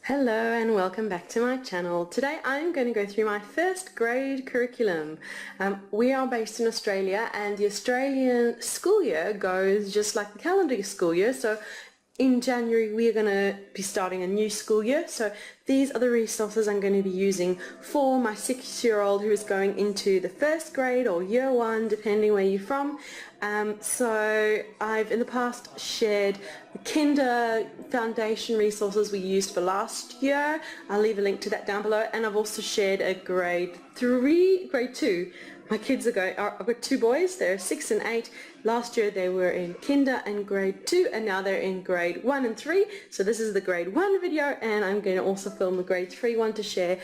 Hello and welcome back to my channel. Today I'm going to go through my first grade curriculum. We are based in Australia and the Australian school year goes just like the calendar school year. So in January we are going to be starting a new school year. So these are the resources I'm going to be using for my 6-year-old who is going into the first grade or year 1 depending where you're from. So I've in the past shared the Kinder Foundation resources we used for last year. I'll leave a link to that down below, and I've also shared a grade 2. My kids are going, I've got 2 boys, they're 6 and 8. Last year they were in Kinder and grade 2 and now they're in grade 1 and 3. So this is the grade 1 video and I'm going to also film the grade 3 one to share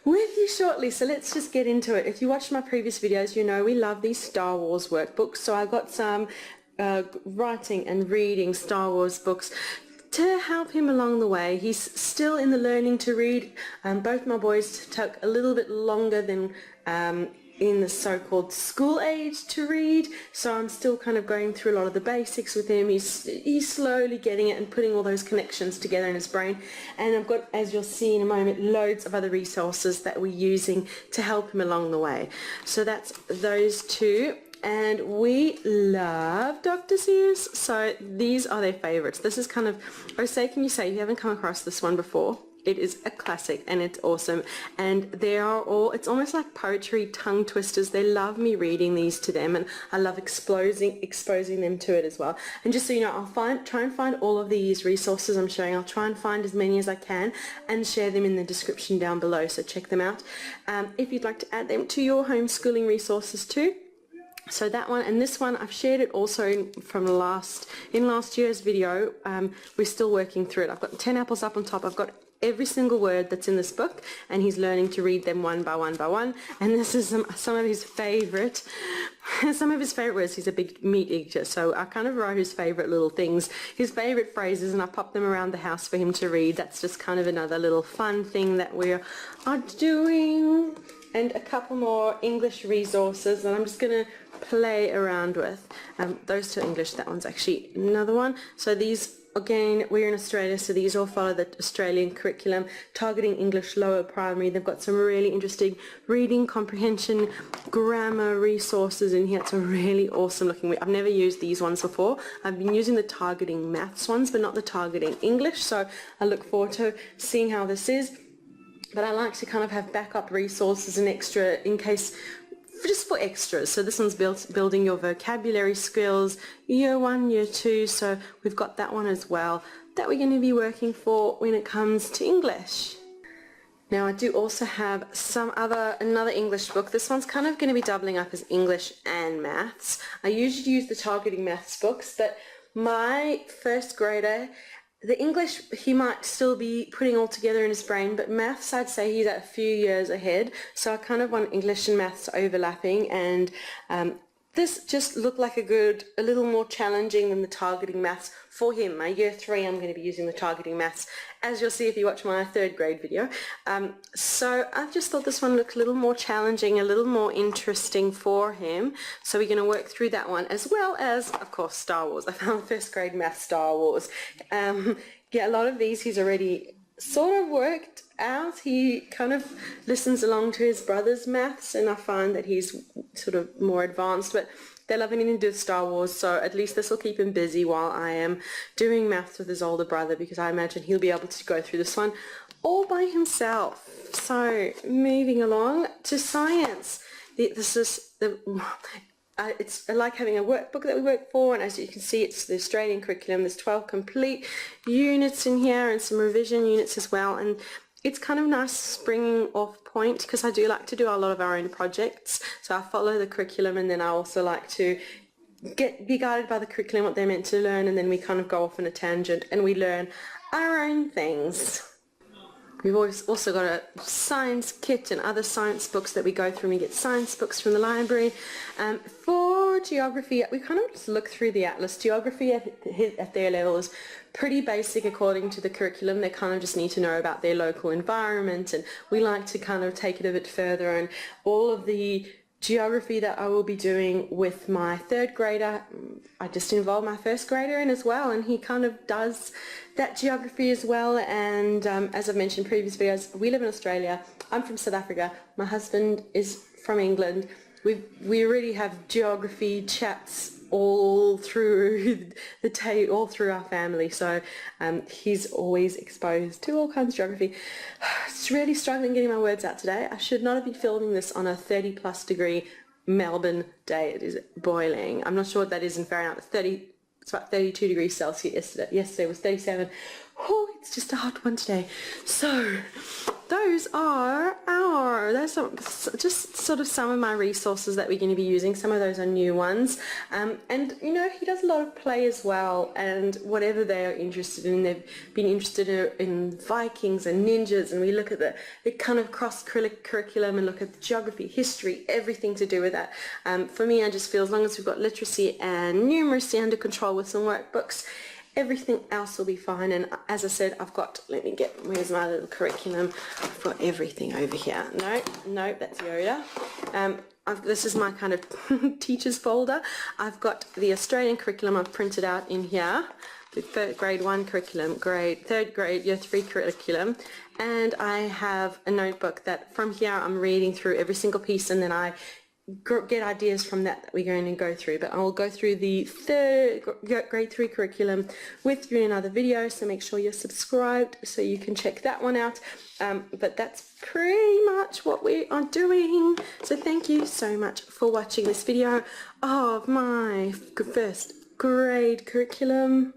with you shortly. So let's just get into it. If you watched my previous videos, you know we love these Star Wars workbooks. So I got some writing and reading Star Wars books to help him along the way. He's still in the learning to read. Both my boys took a little bit longer than in the so-called school age to read, so I'm still kind of going through a lot of the basics with him. He's slowly getting it and putting all those connections together in his brain, and I've got, as you'll see in a moment, loads of other resources that we're using to help him along the way. So that's those 2. And we love Dr. Seuss, so these are their favorites. This is kind of, can you say you haven't come across this one before? It is a classic and it's awesome, and they are all, it's almost like poetry tongue twisters. They love me reading these to them, and I love exposing them to it as well. And just so you know, I'll try and find all of these resources I'm showing. I'll try and find as many as I can and share them in the description down below, so check them out if you'd like to add them to your homeschooling resources too. So that one and this one, I've shared it also from last year's video. We're still working through it. I've got 10 apples up on top. I've got every single word that's in this book, and he's learning to read them one by one by one. And this is some of his favorite words. He's a big meat eater, so I kind of wrote his favorite little things, his favorite phrases, and I popped them around the house for him to read. That's just kind of another little fun thing that we are doing. And a couple more English resources that I'm just going to play around with. Those 2 English, that one's actually another one. So these, again, we're in Australia, so these all follow the Australian curriculum, targeting English lower primary. They've got some really interesting reading, comprehension, grammar resources in here. It's a really awesome looking. I've never used these ones before. I've been using the targeting maths ones, but not the targeting English, so I look forward to seeing how this is. But I like to kind of have backup resources and extra in case, just for extras. So this one's building your vocabulary skills, year 1, year 2, so we've got that one as well that we're going to be working for when it comes to English. Now I do also have another English book. This one's kind of going to be doubling up as English and maths. I usually use the targeting maths books, but my first grader, the English he might still be putting all together in his brain, but maths I'd say he's a few years ahead, so I kind of want English and maths overlapping, and this just looked like a little more challenging than the targeting maths for him. My year 3 I'm going to be using the targeting maths, as you'll see if you watch my 3rd grade video. So I just thought this one looked a little more challenging, a little more interesting for him, so we're going to work through that one, as well as, of course, Star Wars. I found 1st grade maths Star Wars. Yeah, a lot of these he's already sort of worked out. He kind of listens along to his brother's maths, and I find that he's sort of more advanced, but they love anything to do with Star Wars, so at least this will keep him busy while I am doing maths with his older brother, because I imagine he'll be able to go through this one all by himself. So moving along to science. It's like having a workbook that we work for, and as you can see, it's the Australian curriculum. There's 12 complete units in here and some revision units as well, and it's kind of nice springing off point, because I do like to do a lot of our own projects, so I follow the curriculum, and then I also like to be guided by the curriculum, what they're meant to learn, and then we kind of go off on a tangent and we learn our own things. We've also got a science kit and other science books that we go through. We get science books from the library. For geography, we kind of just look through the atlas. Geography at their level is pretty basic according to the curriculum. They kind of just need to know about their local environment, and we like to kind of take it a bit further, and all of the geography that I will be doing with my third grader. I just involved my first grader in as well, and he kind of does that geography as well. And as I've mentioned in previous videos, we live in Australia. I'm from South Africa. My husband is from England. We already have geography chats all through the day, all through our family, so he's always exposed to all kinds of geography. It's really struggling getting my words out today. I should not have been filming this on a 30+ degree Melbourne day. It is boiling. I'm not sure what that is in Fahrenheit. It's about 32 degrees Celsius yesterday was 37. Oh, it's just a hot one today. So those are just sort of some of my resources that we're going to be using. Some of those are new ones, and you know, he does a lot of play as well, and whatever they are interested in. They've been interested in Vikings and ninjas, and we look at the kind of cross curriculum and look at the geography, history, everything to do with that. For me, I just feel as long as we've got literacy and numeracy under control with some workbooks, everything else will be fine. And as I said, I've got, where's my little curriculum? I've got everything over here. No, that's Yoda. This is my kind of teacher's folder. I've got the Australian curriculum I've printed out in here, the grade 1 curriculum, third grade year 3 curriculum, and I have a notebook that from here I'm reading through every single piece, and then I get ideas from that we're going to go through. But I will go through the grade 3 curriculum with you in another video, so make sure you're subscribed so you can check that one out. But that's pretty much what we are doing. So thank you so much for watching this video of my first grade curriculum.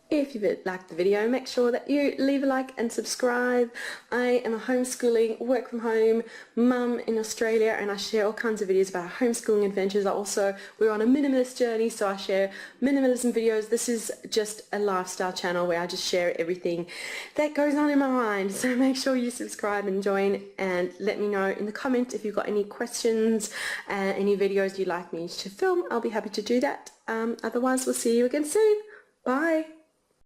If you've liked the video, make sure that you leave a like and subscribe. I am a homeschooling, work from home mum in Australia, and I share all kinds of videos about homeschooling adventures. We're on a minimalist journey, so I share minimalism videos. This is just a lifestyle channel where I just share everything that goes on in my mind. So make sure you subscribe and join, and let me know in the comments if you've got any questions and any videos you'd like me to film. I'll be happy to do that. Otherwise, we'll see you again soon. Bye.